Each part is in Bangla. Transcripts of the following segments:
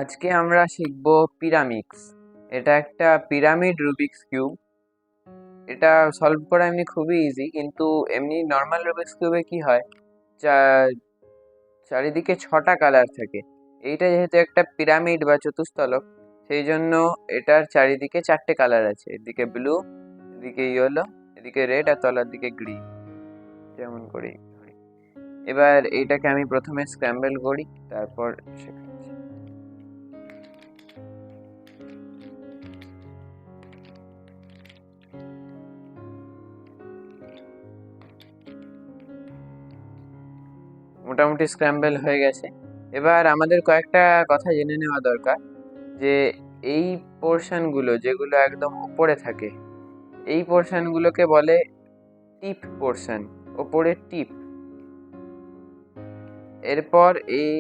আজকে আমরা শিখব পিরামিডস। এটা একটা পিরামিড রুবিক্স কিউব। এটা সলভ করা এমনি খুবই ইজি, কিন্তু এমনি নর্মাল রুবিক্স কিউবে কি হয়, চারিদিকে 6টা কালার থাকে। এইটা যেহেতু একটা পিরামিড বা চতুস্তলক, সেই জন্য এটার চারিদিকে 4টে কালার আছে। এদিকে ব্লু, এদিকে ইয়েলো, এদিকে রেড, আর তলার দিকে গ্রিন। যেমন করি এবার এইটাকে আমি প্রথমে স্ক্র্যাম্বল করি, তারপর শেখাচ্ছি। মোটামুটি স্ক্র্যাম্বল হয়ে গেছে। এবার আমাদের কয়েকটা কথা জেনে নেওয়া দরকার, যে এই পোর্শনগুলো যেগুলো একদম উপরে থাকে, এই পোর্শনগুলোকে বলে টিপ পোর্শন, ওপরের টিপ। এরপর এই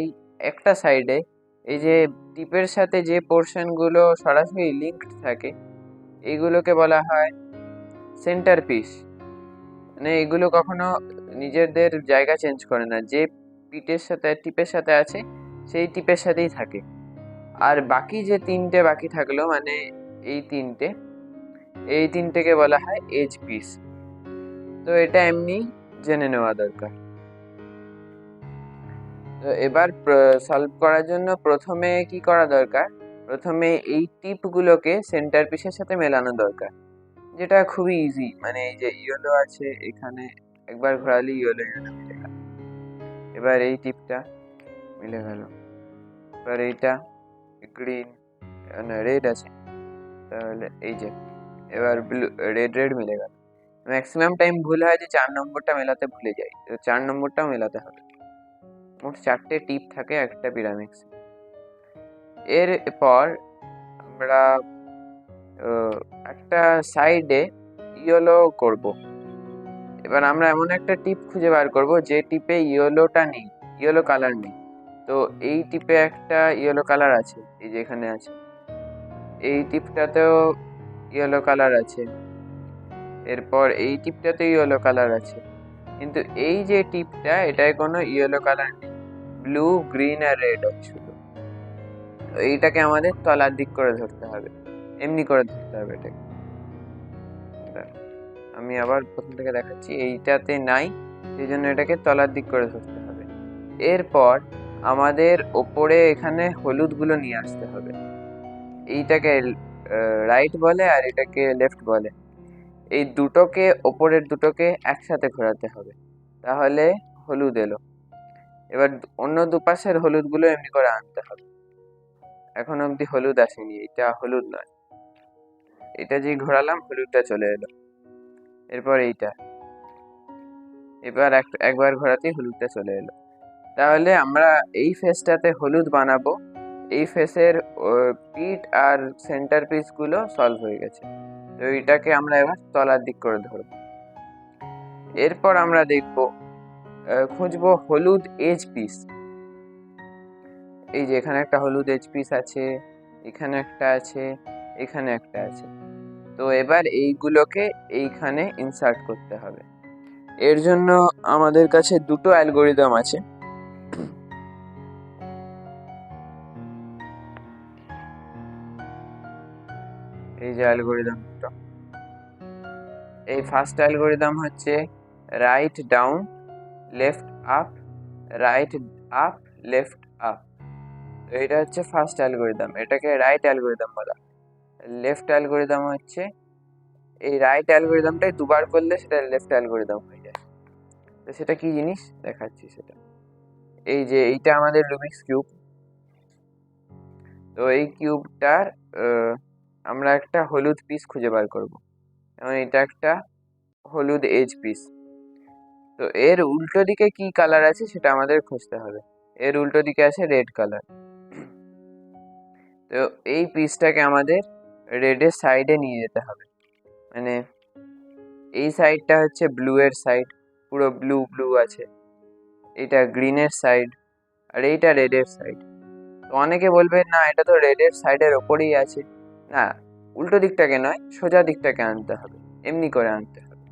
একটা সাইডে এই যে টিপের সাথে যে পোর্শনগুলো সরাসরি লিঙ্কড থাকে, এইগুলোকে বলা হয় সেন্টার পিস। মানে এগুলো কখনো নিজেদের জায়গা চেঞ্জ করে না, যে টিপের সাথে আছে সেই টিপের সাথেই থাকে। আর বাকি যে তিনটে বাকি থাকলো, মানে এই তিনটেকে বলা হয় এজ পিস। তো এটা এমনি জেনে নেওয়া দরকার। তো এবার সলভ করার জন্য প্রথমে কি করা দরকার, প্রথমে এই টিপগুলোকে সেন্টার পিসের সাথে মেলানো দরকার, যেটা খুবই ইজি। মানে এই যে ইয়েলো আছে এখানে, একবার ঘোরালে ইয়েলো ইয়েলো মিলে গেল। এবার এই টিপটা মিলে গেল। এবার এইটা গ্রিন, রেড আছে, তাহলে এই যে এবার ব্লু, রেড রেড মিলে গেল। ম্যাক্সিমাম টাইম ভুল হয় যে 4 নম্বরটা মেলাতে ভুলে যাই, তো 4 নম্বরটাও মেলাতে হবে। মোট 4টে টিপ থাকে একটা পিরামিড। এরপর আমরা একটা সাইডে ইয়েলো করব। এবার আমরা এমন একটা টিপ খুঁজে বার করব যে টিপে ইয়েলোটা নেই, ইয়েলো কালার নেই। তো এই টিপে একটা ইয়েলো কালার আছে, এই যে এখানে আছে। এই টিপটাতেও ইয়েলো কালার আছে। এরপর এই টিপটাতে ইয়েলো কালার আছে, কিন্তু এই যে টিপটা, এটায় কোনো ইয়েলো কালার নেই, ব্লু, গ্রিন আর রেড আছে শুধু। এইটাকে আমাদের তলার দিক করে ধরতে হবে, এমনি করে ধরতে হবে এটাকে। আমি আবার প্রথম থেকে দেখাচ্ছি, এইটাতে নাই, সেই জন্য এটাকে তলার দিক করে ধরতে হবে। এরপর আমাদের ওপরে এখানে হলুদগুলো নিয়ে আসতে হবে। এইটাকে রাইট বলে আর এটাকে লেফট বলে। এই দুটোকে, ওপরের দুটোকে একসাথে ঘোরাতে হবে, তাহলে হলুদ এলো। এবার অন্য দুপাশের হলুদগুলো এমনি করে আনতে হবে। এখন অবধি হলুদ আসেনি, এটা হলুদ নয়। এটা যে ঘোরালাম, হলুদটা চলে এলো। এরপর এইটা, এবার একবার ঘোরাতেই হলুদটা চলে এলো। তাহলে আমরা এই ফেসটাতে হলুদ বানাবো। এই ফেসের পিঠ আর সেন্টার পিসগুলো সলভ হয়ে গেছে। তো এইটাকে আমরা এবার তলার দিক করে ধরবো। এরপর আমরা দেখবো, খুঁজবো হলুদ এজ পিস। এই যে এখানে একটা হলুদ এজ পিস আছে, এখানে একটা আছে, এখানে একটা আছে। তো এবার এইগুলোকে এইখানে ইনসার্ট করতে হবে। এর জন্য আমাদের কাছে দুটো অ্যালগোরিদম আছে। এই যে অ্যালগোরিদম দুটো, এই ফার্স্ট অ্যালগোরিদম হচ্ছে write down, left up, right up, left up. তো এটা হচ্ছে ফার্স্ট অ্যালগোরিদম, এটাকে রাইট অ্যালগোরিদম বলা। লেফট অ্যালগোরিদম হচ্ছে, এই রাইট অ্যালগোরিদমটাই দুবার করলে সেটা লেফট অ্যালগোরিদম হয়ে যায়। তো সেটা কি জিনিস দেখাচ্ছি সেটা। এই যে এইটা আমাদের রুবিক্স কিউব। তো এই কিউবটার আমরা একটা হলুদ পিস খুঁজে বার করব, এবং এটা একটা হলুদ এজ পিস। তো এর উল্টো দিকে কি কালার আছে সেটা আমাদের খুঁজতে হবে। এর উল্টো দিকে আছে রেড কালার। তো এই পিসটাকে আমাদের রেডের সাইডে নিয়ে যেতে হবে। মানে এই সাইডটা হচ্ছে ব্লু এর সাইড, পুরো ব্লু ব্লু আছে। এটা গ্রিনের সাইড, আর এইটা রেডের সাইড। তো অনেকে বলবে না, এটা তো রেডের সাইডের ওপরেই আছে। না, উল্টো দিকটাকে নয়, সোজা দিকটাকে আনতে হবে, এমনি করে আনতে হবে।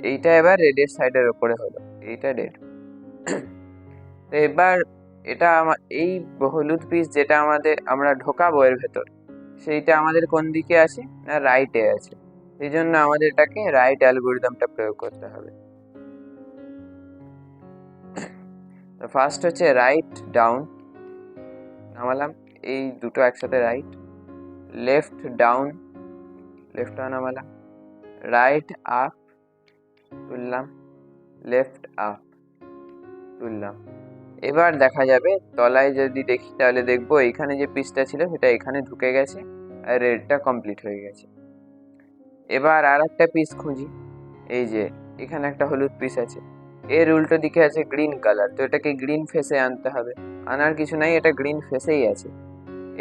এইটা এবার রেডের সাইডের ওপরে হলো, এইটা রেড। তো এবার এটা এই হলুদ পিস যেটা আমরা ঢোকাবো এর ভেতর, সেইটা আমাদের কোন দিকে আছে না রাইটে আছে। সেই জন্য আমাদের এটাকে রাইট অ্যালগোরিদমটা প্রয়োগ করতে হবে। ফার্স্ট হচ্ছে রাইট ডাউন নামালাম, এই দুটো একসাথে রাইট, লেফট ডাউন নামালাম, রাইট আপ তুললাম, লেফট আপ তুললাম। এবার দেখা যাবে তলায় যদি দেখি তাহলে দেখবো এখানে যে পিসটা ছিল সেটা এখানে ঢুকে গেছে আর রেডটা কমপ্লিট হয়ে গেছে। এবার আর একটা পিস খুঁজি, এই যে এখানে একটা হলুদ পিস আছে, এর উল্টো দিকে আছে গ্রিন কালার, তো এটাকে গ্রিন ফেসে আনতে হবে। আনার কিছু নাই, এটা গ্রিন ফেসেই আছে,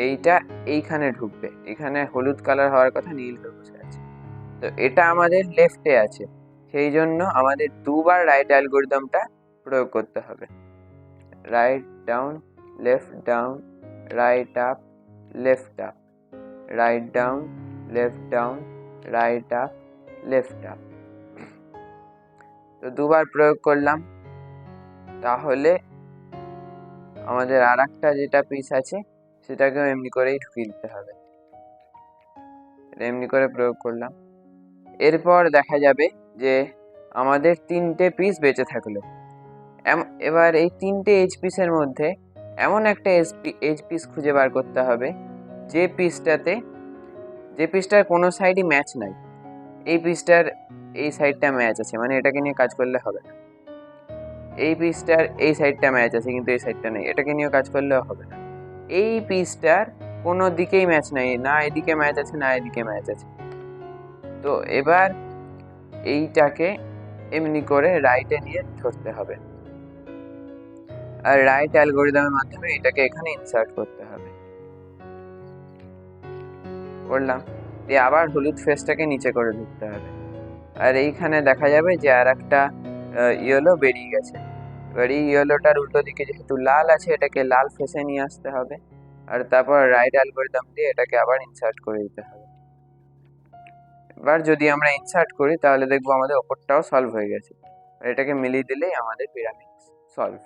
এইটা এইখানে ঢুকবে, এখানে হলুদ কালার হওয়ার কথা নীল হয়ে বসে আছে, তো এটা আমাদের লেফটে আছে। সেই জন্য আমাদের দুবার রাইট অ্যালগোরিদমটা প্রয়োগ করতে হবে। Write down, left down, right up, left up, write down, left down, right up, left up. তো দুবার প্রয়োগ করলাম, তাহলে আমাদের আর একটা যেটা পিস আছে সেটাকেও এমনি করেই ঢুকিয়ে দিতে হবে। এমনি করে প্রয়োগ করলাম। এরপর দেখা যাবে যে আমাদের তিনটে পিস বেঁচে থাকলো। এবার এই তিনটে এইচ পিসের মধ্যে এমন একটা এইচ পিস খুঁজে বার করতে হবে যে পিসটার কোনো সাইডই ম্যাচ নাই। এই পিসটার এই সাইডটা ম্যাচ আছে, মানে এটাকে নিয়ে কাজ করলে হবে না। এই পিসটার এই সাইডটা ম্যাচ আছে কিন্তু এই সাইডটা নেই, এটাকে নিয়ে কাজ করলেও হবে না। এই পিসটার কোনো দিকেই ম্যাচ নাই, না এদিকে ম্যাচ আছে না এদিকে ম্যাচ আছে। তো এবার এইটাকে এমনি করে রাইটে নিয়ে ধরতে হবে, আর রাইট অ্যালগোরিদমের মাধ্যমে এটাকে এখানে ইনসার্ট করতে হবে। করলাম, দিয়ে আবার হলুদ ফেসটাকে নিচে করে ধরতে হবে, আর এইখানে দেখা যাবে যে আর একটা ইয়েলো বেরিয়ে গেছে। এবার এই ইয়েলোটার উল্টো দিকে যেহেতু লাল আছে, এটাকে লাল ফেসে নিয়ে আসতে হবে, আর তারপর রাইট অ্যালগোরিদম দিয়ে এটাকে আবার ইনসার্ট করে দিতে হবে। এবার যদি আমরা ইনসার্ট করি তাহলে দেখবো আমাদের ওপরটাও সলভ হয়ে গেছে, আর এটাকে মিলিয়ে দিলেই আমাদের পিরামিড সলভ।